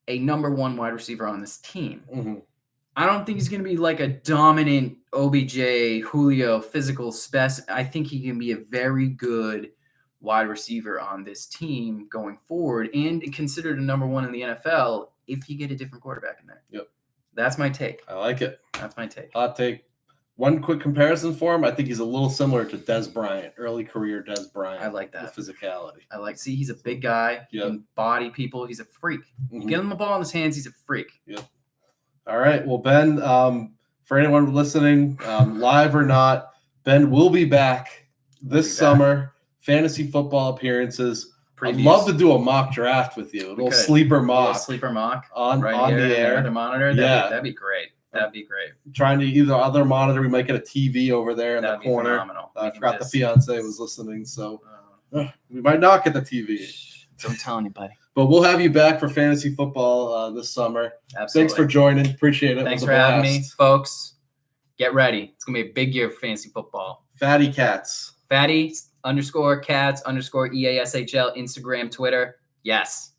a number one wide receiver on this team. Mm-hmm. I don't think he's going to be like a dominant OBJ, Julio, physical spec. I think he can be a very good wide receiver on this team going forward and considered a number one in the NFL if you get a different quarterback in there. Yep. That's my take. I like it. That's my take. Hot take. One quick comparison for him, I think he's a little similar to Dez Bryant, early career Dez Bryant. I like that. The physicality. He's a big guy. He can body people. He's a freak. Mm-hmm. You get him the ball in his hands, he's a freak. Yep. All right. Well, Ben, for anyone listening, live or not, Ben will be back this summer. Fantasy football appearances. Previews. I'd love to do a mock draft with you. A little sleeper mock on the air. The monitor. That'd be great. That'd be great. Trying to either other monitor, we might get a TV over there in the corner. Phenomenal. I forgot the fiance was listening, so we might not get the TV. I'm telling you, buddy. But we'll have you back for fantasy football this summer. Absolutely. Thanks for joining. Appreciate it. Thanks for having me, folks. Get ready. It's going to be a big year for fantasy football. Fatty Cats. Fatty _cats _EASHL, Instagram, Twitter. Yes.